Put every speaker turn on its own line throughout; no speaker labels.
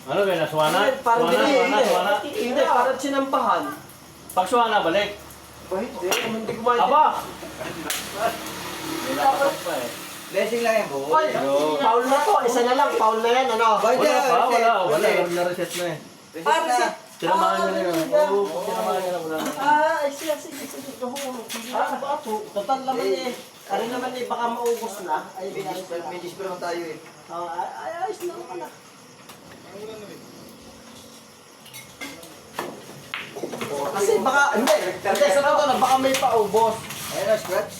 Ano kaya, naswana?
Parang
Swana?
Hindi, parang sinampahan.
Pag swana, balik.
Hindi ko maintindihan.
Aba! Dapat pa eh.
Blessing lang yan, boy.
Ay, foul na to. Isa na lang, foul na yan, ano?
Wala. Na-reset na eh.
Para sa...
Sinamahan niya na yun. Oo, sinamahan niya na wala na.
Sige. Total naman eh. Ano naman eh, baka maubos na. Ay,
May display naman tayo eh.
ayos na naman ah. Kasi baka, hindi, sa totoo lang, baka may paubos.
Ayun na, scratch.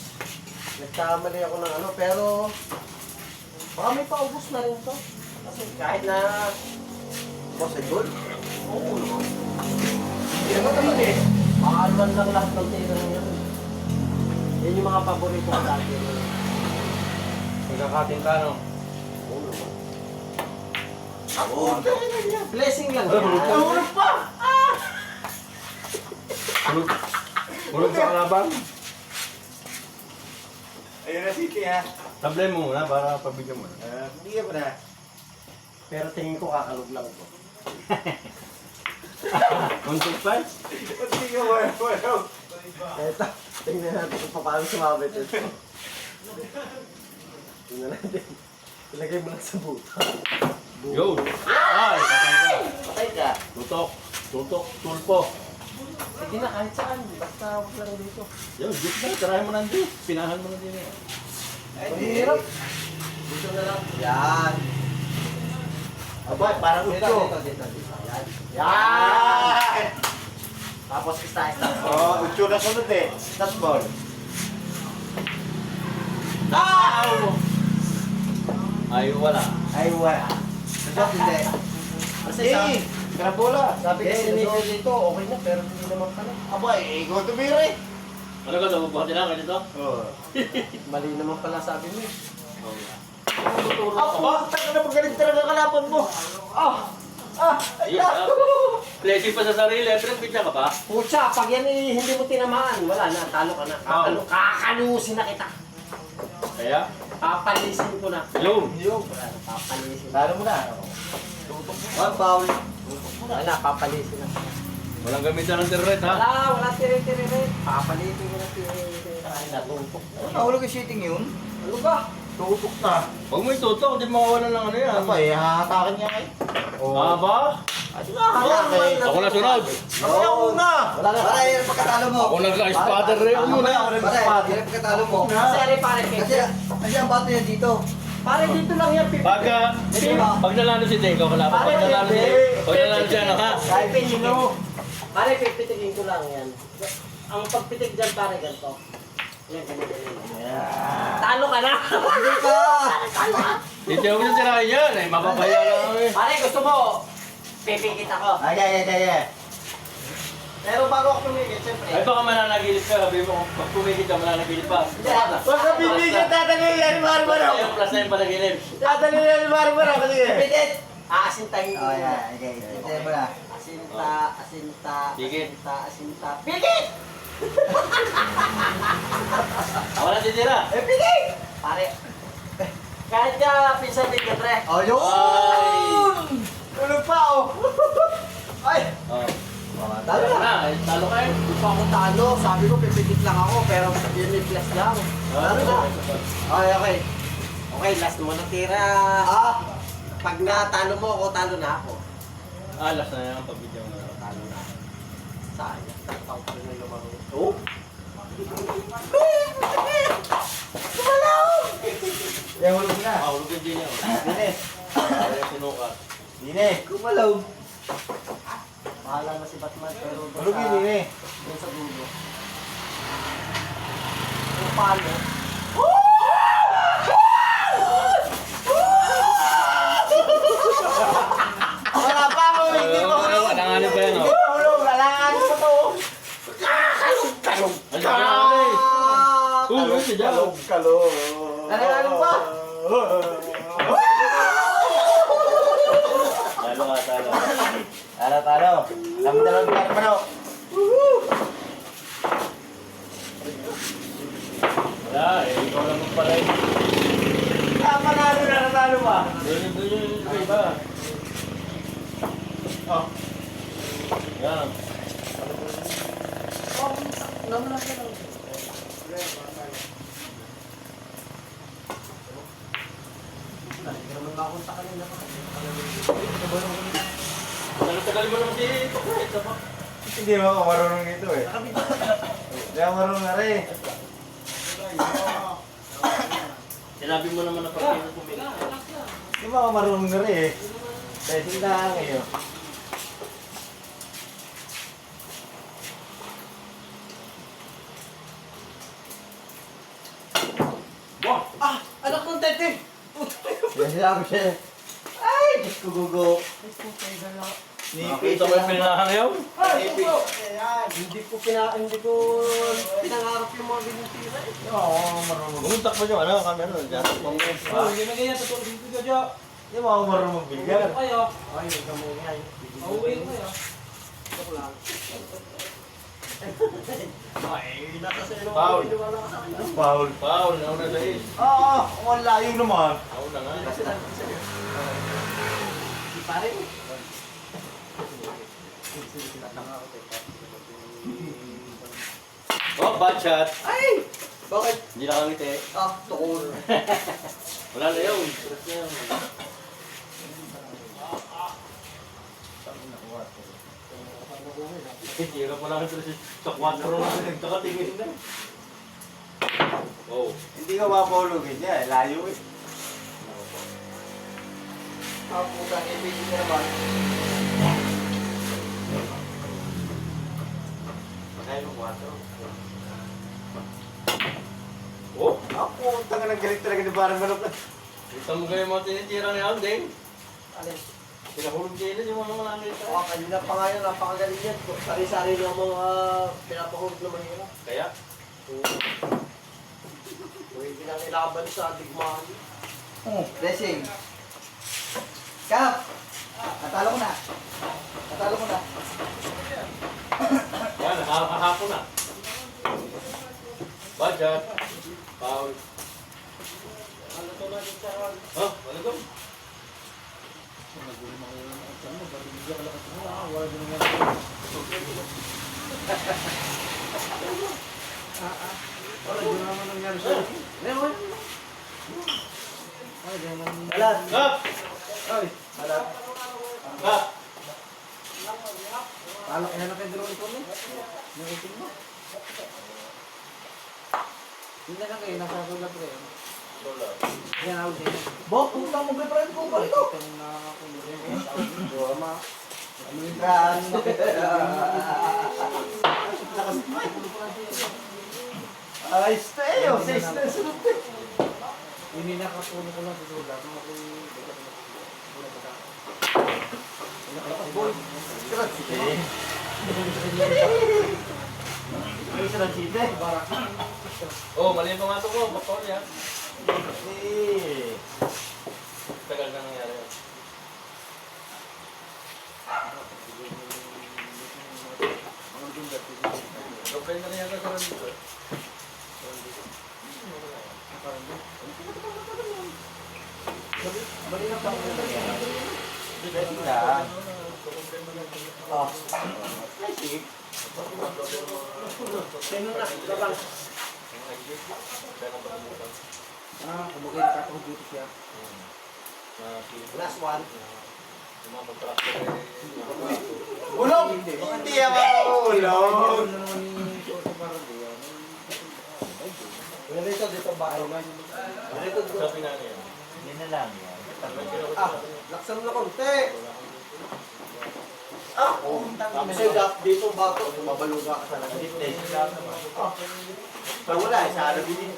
Nagkamali ako ng ano, pero baka may paubos na rin to. Kasi kahit na
Possible.
oo naman. Hindi naman eh. Makaaluan lang lahat ng tira niya. Yan yung mga paborito ko dati.
Magkakating ka, no?
Oo naman. Blessing lang yan.
Hulog
pa!
Hulog ka kalabang.
Ayun na, city ha.
Tablay mo muna para pabigyan mo.
Hindi ka pa na.
Pero tingin ko kakalog lang to.
Contact flights?
Hindi ka wala.
Eto, tingnan natin kung paano sumabit ito. Tingnan natin. Ilagay mo lang sa buta.
Yo! Ay!
Patay ka.
Tutok, tulpo.
Sige na, kahit saan. Basta wag lang dito.
Yo, dito na, tirahin mo na dito. Pinahan mo na din eh.
Ang hirap. Dito na lang. Yan. Aba, parang ito. Dito. Yan. Yan! Tapos isa.
Oo, ucho na sunod eh. Touch ball.
Ay, wala.
Ay, wala. Dapat hindi.
Kasi
Eh, karabola.
sabi kasi ni Phil dito, okay na, pero hindi naman pala.
Aba, eh, go to beer eh.
Ano ka, nabubuhati na kayo dito?
Oo.
Mali naman pala sabi mo.
Tuturo
Aba, tayo na magaling talaga kalaban mo.
Ayun, Plessy pa sa sarili, pero pitya ka pa.
Pucha, pag yan eh, hindi mo tinamaan, wala na, talo ka na. Kakalusin na kita.
Kaya?
Papalisin ko na.
Yun.
Wala na, papalisin.
Talo mo na. One foul.
Wala na, papalisin na.
Walang gamitan ng terret, ha?
Wala tiri-tiri rin. Papalisin ko na tiri-tiri. Ay, natumpok.
Nahulog yung shooting yun.
Ano ba?
Tutok na.
Huwag mo itutok, di makawalan ng ano yan.
Aba, eh, hahatakin niya kayo.
Aba? Ako na sunod.
Oo na.
Wala na.
Para yung pagkatalo mo.
Ako nag-spatter rin ako muna.
Para yung pagkatalo mo.
Kasi pare,
Kasi ang bato niya dito.
pare dito lang yan, Pipi.
Pag nalalo si Dego, wala pa. Pag nalalo siya, naka.
Kahit pinino. Pare, pipitigin ko lang yan. Ang pagpitig dyan, pare, ganito. Yan, ganyan. Talo ka na!
Hindi ka.
Hindi ako na tirahin yan, eh. Mapapaya lang ako eh.
Pare, gusto mo, pipikit ako.
Ay.
Pero bago ako tumigil, siyempre.
Ay baka mananagilip ka, sabi mo, pag pumigit ka, mananagilip pa.
Huwag ka bibigyan, tatangin yan, Barbaro.
Yung plus na yung panagilip.
Tatangin yan, Barbaro.
Pipitit! Aasintahin ko.
Oh, yeah. Okay. Ito mo na.
Asinta. Pikit!
Ako na titira.
Pikit! Pare, kahit ka pinsan din ka, pre.
Oh, yun! Tulog pa, oh. Ay!
Oh.
Talo
Talo
na.
na, talo kayo.
Hindi pa ako talo. Sabi ko, pipikit lang ako, pero yun yung plus lang. Talo na. Okay. Okay, last mo na tira. Pag natalo mo ako, talo na ako.
Alas na yan, pagbigyan mo na.
Talo na. Sayang. Tataw pa rin yung lumang ito.
Yan, hulog na.
Mahulog yung din yan.
Dine.
Kaya sinukat.
Dine. Kumalaw.
Bahala na si Batman, pero doon
Hulog yun, Dine.
doon sa dulo. Yung palo.
Wala pa ako, hindi pa hulog.
Alanganin pa yan,
Hindi
oh.
pa hulog, alangan ko to.
Ano ba yan? Uy, si Jalo.
Kalong.
Alanganin pa?
Talo ka, talo.
Talo. Kami dalawang bilang pa no.
Wala, eh. Ikaw lang pala yun.
Panalo na, natalo pa.
Doon yung iba.
Oh.
Yan. Tagal mo naman si Pagkait.
Hindi mo ako marunong nito eh. Hindi ako marunong na rin.
Sinabi mo naman na pag pumili.
Hindi mo ako marunong na rin eh. Dahil sila ngayon.
Wow!
Ah! Anak ng tete!
Kaya sinabi siya, ay, Diyos ko gugo.
Nakita mo yung pinangayaw?
Hindi ko pinangarap yung mga binitira eh.
Hindi mo ako marunong.
Bumuntak mo yung ano, camera doon. Diyan sa pangis.
Hindi na ganyan, totoo dito ka dyan.
Hindi mo ako marunong magbilyan.
Kayo,
Ay, huwag ka mo yan.
mauwi ko kayo.
Joke lang.
Foul.
Paul.
Foul, nauna sa is.
Oo, ang layo naman.
Nauna nga.
Di pa rin.
Oh, bad shot.
Ay! Bakit?
Hindi nakangiti.
Ah, tukol.
Wala na yun. Stress na yun. Tira pa lang ito sa 4 na nagkakatingin na. Oh.
Hindi ka mapahulugin niya, layo eh.
Ah, puta, ibigin ka naman.
Kaya mo 4.
Oh.
Ako, tanga ng galing talaga ni Barang Manok.
Kita mo kayo mga tinitira ni Alden.
Alin?
Pinahulog din yung mga nakita.
Oh, kanina pa nga yun, napakagaling yan. Sari-sari ng mga pinapahulog na mahirap.
Kaya?
Pwede nang ilaban sa digmaan.
Blessing. Kap! Natalo ko na. Natalo ko na.
Yan, hahapon na. Bad shot. Foul. Oh, wala ko.
Alat!
Kap!
Ay! Alat!
Kap!
Alak na kayo dalawang ito mo? Yung itim mo? Hindi na kayo, nasa sulat ko yun. Yan ako din. Bo, puta mo ba friend ko ba ito? Itong nakakulog yung Doma.
Ano yung kaan? Ay, stay! Oh, 6 na sunod eh.
Hindi nakatulog ko lang sa sulat. Boy!
Ay, sarang site.
Oh, mali yung pumasok ko. Bakto niya.
Eh.
Tagal na nangyari yun. Gopay na rin yata sa randito.
Bali na pa ako.
Blessing lang.
Ah. Sino na? Labang. Ah, kumagay na katong duty siya. Last one.
Ulog! Hindi ako ulog!
Dito, dito ba? Dito, dito.
Sabi na niya.
Hindi na lang yan.
Ah, laksan na konti.
Ah!
Kasi dito bato, mabaluga ka talaga.
Pag wala, sa harap din.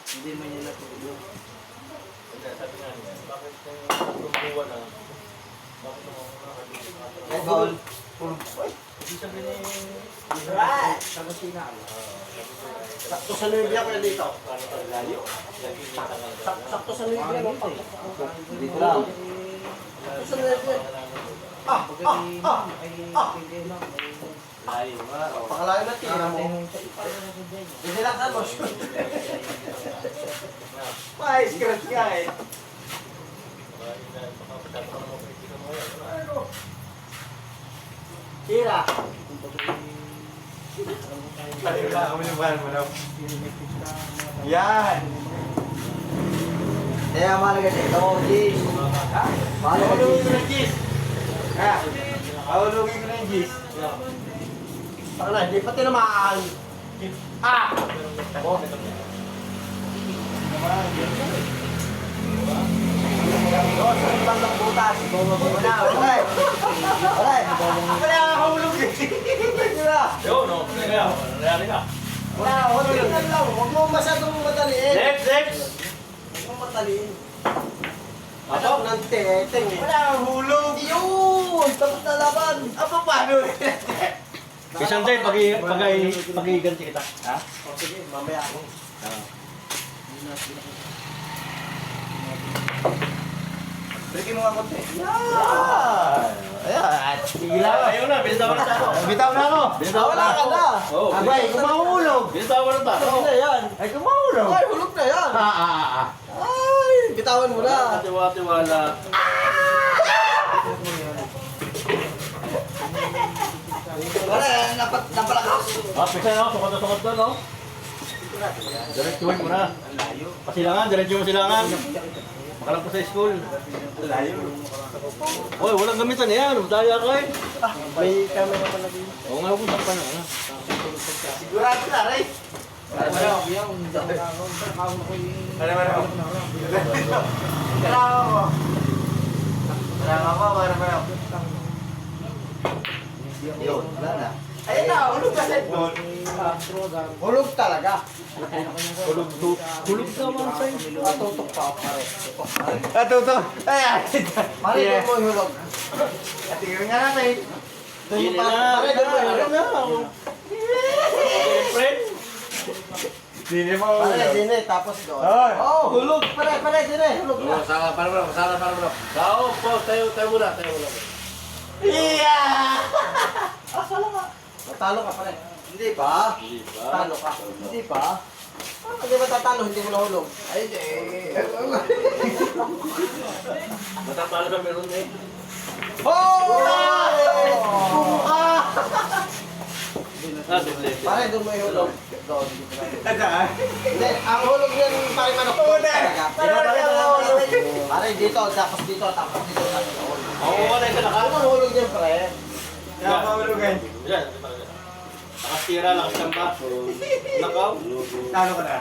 Hindi man yan natulog.
Sabi nga niya, bakit kung tumuwa na, bakit
Ay, bawal.
Hindi sabi ni...
Right! Sa kusina. Sakto sa nubya ko yan dito.
Layo.
Sakto sa nubya mo.
Dito lang.
Sakto sa nubya.
Layo nga.
Pakalayo na tira mo. Hindi lang ka, boss.
May scratch nga eh.
tira.
Kami yung bahan mo, no? Yan!
Kaya mahalaga dito, Gis. Mahalaga
Ahulugin ko
Gis.
ng Gis! Ah! Ahulugin ko ng Gis!
Saka na, hindi pa tinamaan. Ah! Oh. Oh, sa ibang ng butas. Wala, wala. Wala.
Wala ahulog eh!
Yo, no. Nangyari ka.
Wala, wala lang. Huwag mo masyadong madaliin.
Next!
Huwag mo madaliin.
Ako?
Ako ng teteng eh.
Wala ahulog!
Yun! Tapos na laban.
Apa paano?
Isang day, pag-iganti kita. Ha?
O sige, mamaya ako.
Balikin mo nga konti.
Yan! Ayan, tigila ka.
Ayaw na, binitawan na tayo.
Bitaw na ako!
Wala ka na.
Oo.
Abay, kung mahulog!
Binitawan na tayo.
Hulog na yan.
Ay, kung mahulog!
Ay, hulog na yan. Ay, bitawan mo na.
Katiwa-tiwala.
Wala, napalakas.
Pisa na ako, sukat na, no? Diretsuhin mo na. Pasilangan, diretsuhin mo silangan. Makalang po sa school.
Layo.
Oy, walang gamitan yan. Daya ka eh.
May camera pa lagi.
Oo nga, kung sakpan na.
Sigurado na, Ray.
Ano ba? Kailangan ko. Kailangan ko, para.
Yun, wala na. Ayun na, hulog na sa
Doon.
hulog talaga.
Hulog naman sa'yo.
Patutok pa ako, pare.
Atuto. Ay,
Pare, doon mo yung hulog.
tingnan nga natin.
Doon
Hindi
mo pa,
na.
pare, doon mo yung hulog.
Friend?
Hindi mo
Pare,
mahulog.
dine, tapos doon.
Ay.
Oh, hulog. Pare, dine, hulog na.
Para mo. Sao, po, tayo muna.
Iya!
Asala ka. Natalo ka, pare. Hindi ba?
Hindi ba?
Talo ka. Hindi ba? Hindi ba tatalo, hindi mo nahulog? Ay, di.
Matatalo sa meron eh.
Oh!
Ah, dublete.
Pare, doon mo yung hulog. Doon.
Tandaan.
Hindi, ang hulog yan, pare manok. Pare, dito, tapos dito, tapos dito.
Oo, wala yung
Ano
naka.
ang hulog yan, pare?
Kaya mahulugan.
Yan. Nakastira, nakastamba. Nakaw.
Talo ka na.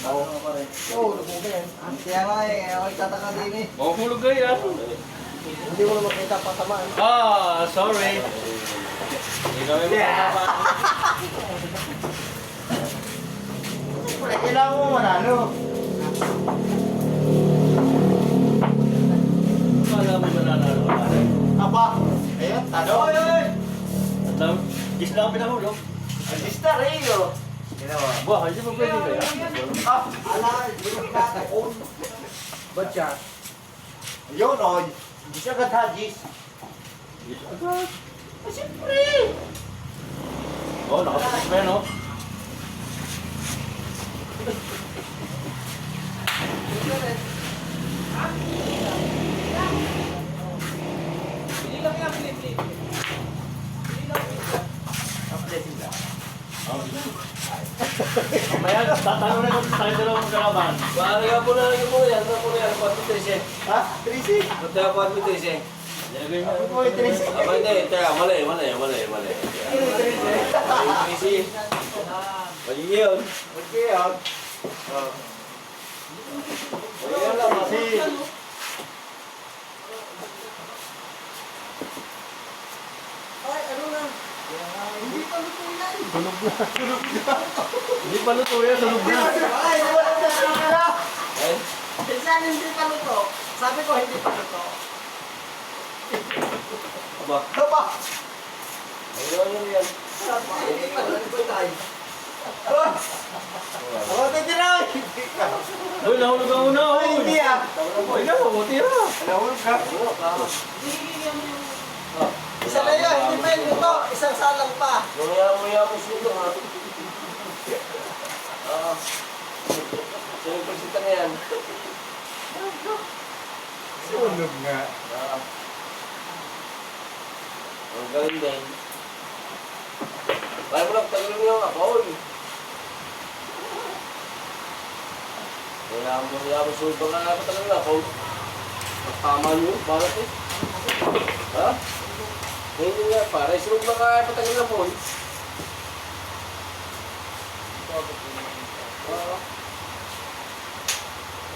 Oo, hulog mo ba yan? Kaya nga eh, ako itataka din eh.
Mahulog ka yan.
Hindi mo na makita pa tamaan.
Ah, sorry. Hindi kami makakapa.
Siyempre, kailangan mo manalo.
Wala mo mananalo ka na.
Apa? Ayun, talo.
At lang, gis lang ang pinahulog.
Alista, Rayo. Ginawa.
Ba, hindi mo pwede ba yan?
Ah!
Ala, hindi mo kakaon. Ba't siya?
Ayun, o. Hindi siya gadhagis.
Gis agad.
Siyempre!
Oh, nakapagod pa yan, oh. Mamaya, tatanong na kung tayo dalawang kalaban.
Yan po na yan. 4-13.
Ha? Trisi?
Punta 4-13.
Lagay mo.
Ako ay Trisi.
Trisi. Mali yun.
Okay, yun.
Ayun lang.
Trisi.
Ay, ano na? Hindi pa luto yan.
Hindi pa luto yan, sunog na.
Ay, wala na. Minsan hindi pa luto. Sabi ko hindi pa luto.
Aba.
Aba! Ayun yan. Hindi pa luto tayo.
Ako titiraw.
Uy, nahulog ang una, oh.
Hindi ah.
Uy, na, mabuti na.
Nahulog ka.
Isa na yun, hindi pa yun luto. Isang salang pa.
Muya ko sulo, ha.
Sino yung pagsita na yan?
Sunog nga.
Ang galing din. Kaya mo lang, tagalin mo yung apoy. Kaya mo sulod ba nga patagalin yung apoy? Tama nyo, bakit eh? Ha? Hindi nga, pare, sulod ba nga patagalin yung apoy?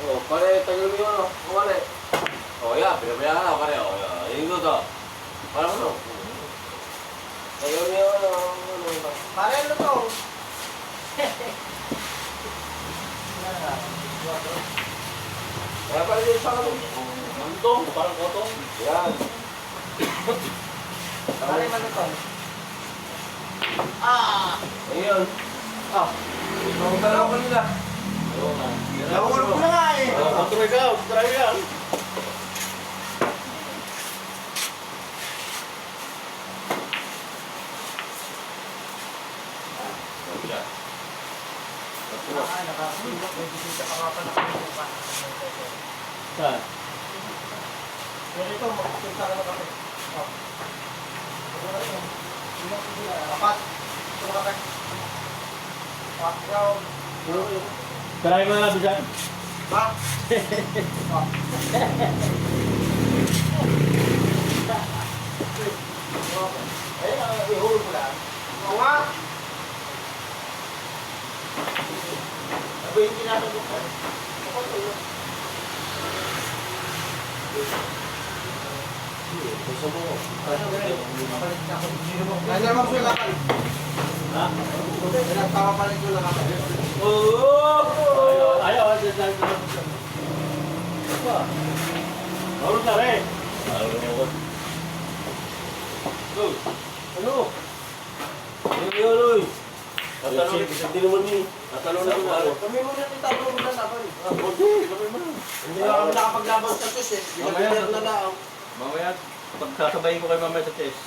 Oh, pare, tagalin mo yung ano, kumali. Oh, yeah, pinabayaan ka, pare, oh, yeah. Yung to. Parang ano? Tagalin mo yung ano, pare, ano to? Kaya pala din sa ano?
Ano? Parang kotong.
Yan. Pare, ano to? Ayun. Ang dalawa ko nila.
Nahulog ko na nga eh.
Try ka, try ka. Saan?
Ganito, magpunta ka na kami. Apat. Ito ka kami. Background.
Try mo na dyan.
Ha? Ayun, ihulog mo lang. Oo nga. Sabi yung tinatanggap ka. Ano naman ko yung lakal?
Ha?
Nagpapapalit ko lang ako.
Oh! Ayaw, Mahulog na rin. Ano?
Hindi naman ni.
Natalo na ako.
Kami muna italo mo na laban.
Kami mo na.
Hindi na kami nakapaglaban sa tus eh. Binagder na lang.
Mamaya, pagsasabayin ko kayo mamaya sa test.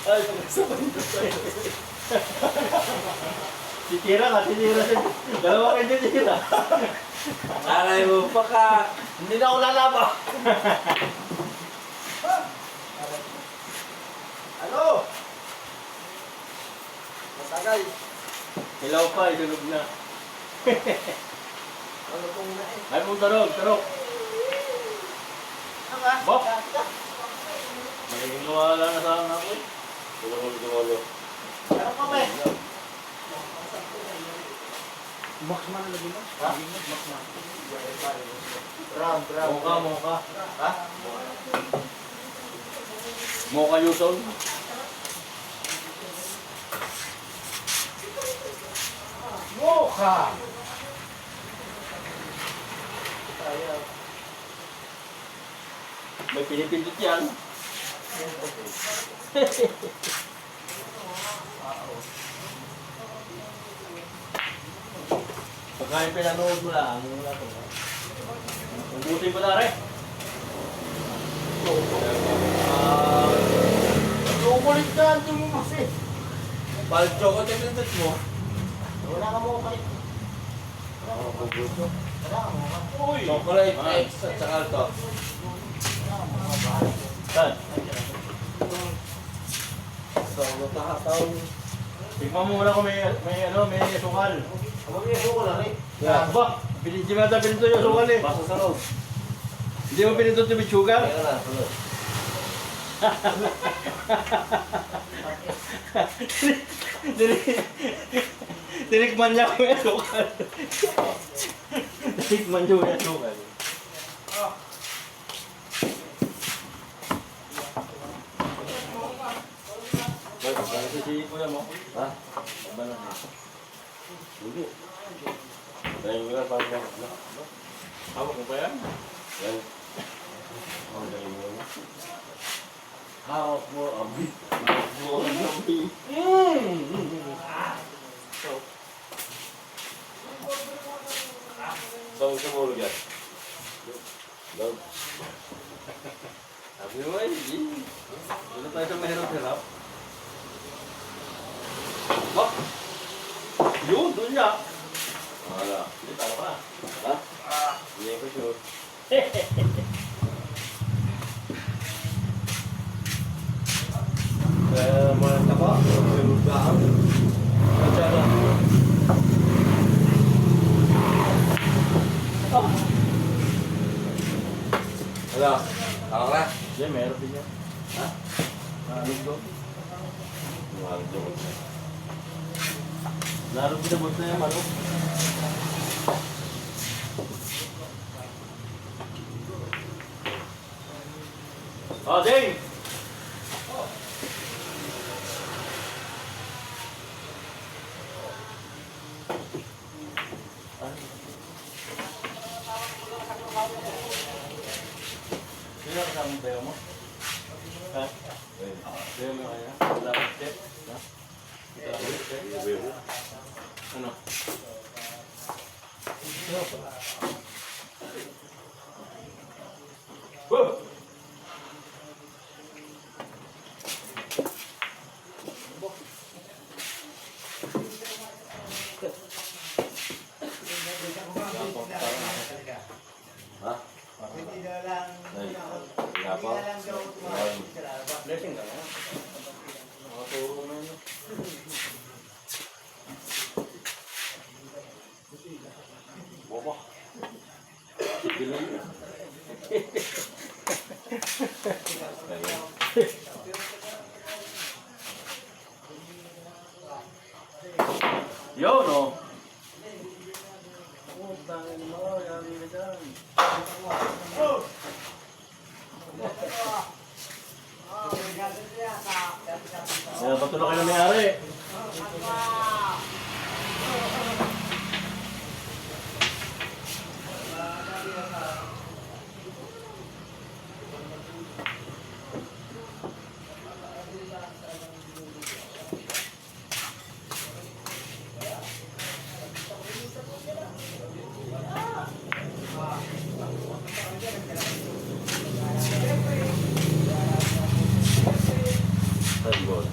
Ay, pagsasabayin ko kayo. Titira ka, titira. Dalawa kayo titira.
Aray mo pa ka. Hindi na ako lalaban. Ano? Matagay.
Hilaw pa, isunog na.
Ano kung na eh?
Ay mong tarok.
Ano ba?
Bok! May nawala na sa akin ako eh. Tulo.
Ano pa ba eh?
Box man lagi mo?
Ha?
Box man.
Round.
Moka.
Ha?
Moka Yuson.
Moka!
May pinipindot yan. Pagkain pinanood mo lang, wala ko. Ubutin ko na rin.
Kukulit na, hindi mo kasi.
Palcho ko, pinindot mo.
Wala ka mo kalit. Wala ka mo kalit.
Uy!
Chocolate X at saka ito.
Saan?
So, matahataw.
Tignan mo muna kung may sukal.
Huwag niya suko na rin.
Ba? Hindi mo nata pinindot yung sukal eh.
Basta sa loob.
Hindi mo pinindot yung sugar?
Kaya na, sunod.
Tinikman niya kung yung sukal. Tinikman niya kung yung sukal. Si kuya mo?
Ha?
Ba na siya?
Hindi. Dahil mo na parang yan.
Hawak mo pa yan?
Yan. Oh, dahil mo na. Hawak mo, abi. Hawak mo, abi. Saan sumulog yan? Love.
Sabi mo eh, wala tayo sa mahirap-hirap. Ba? Yun, doon niya.
Wala.
Hindi, talo ka na.
Ha? Hindi ko sure.
Ano? Ako na?
Yan, meron din yan.
Ha?
Lugdo.
Mahal ko.
Laro binabot na yan, Maro. Oh, Ding! Sino ang kasama tayo mo? Ha? Tayo mo kaya? Wala kang step? Ha? Wala kang step? Ano? Whoa!
Ha? Ay, wala pa.
Blessing ka na. Nakaturo na yun. Boba. Bilang yun. Yo, no? Oh, tangin mo. Yari ka dyan. Kaya ba't na kayo nangyari? Very good.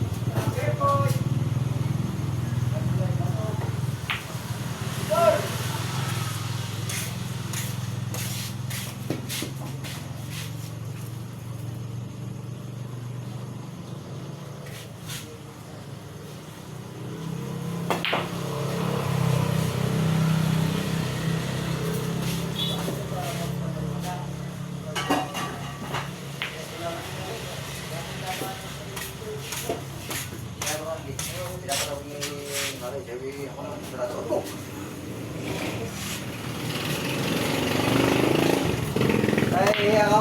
Ay, ako.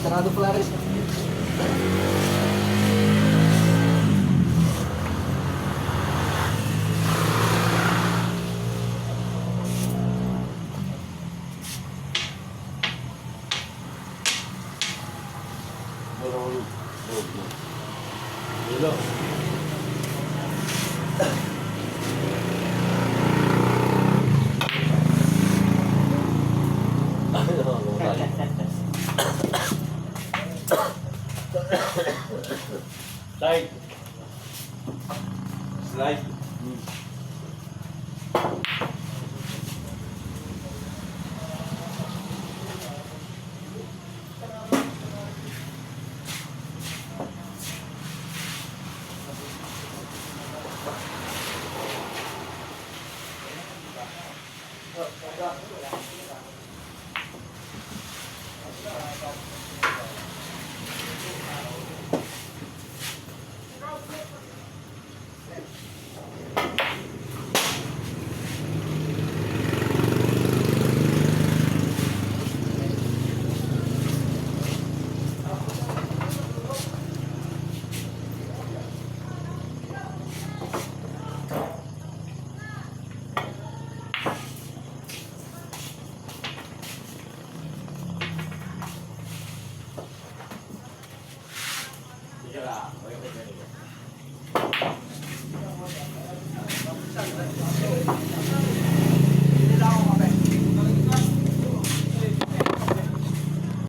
Sarado pala rin.
Hello. Slide.
Slide.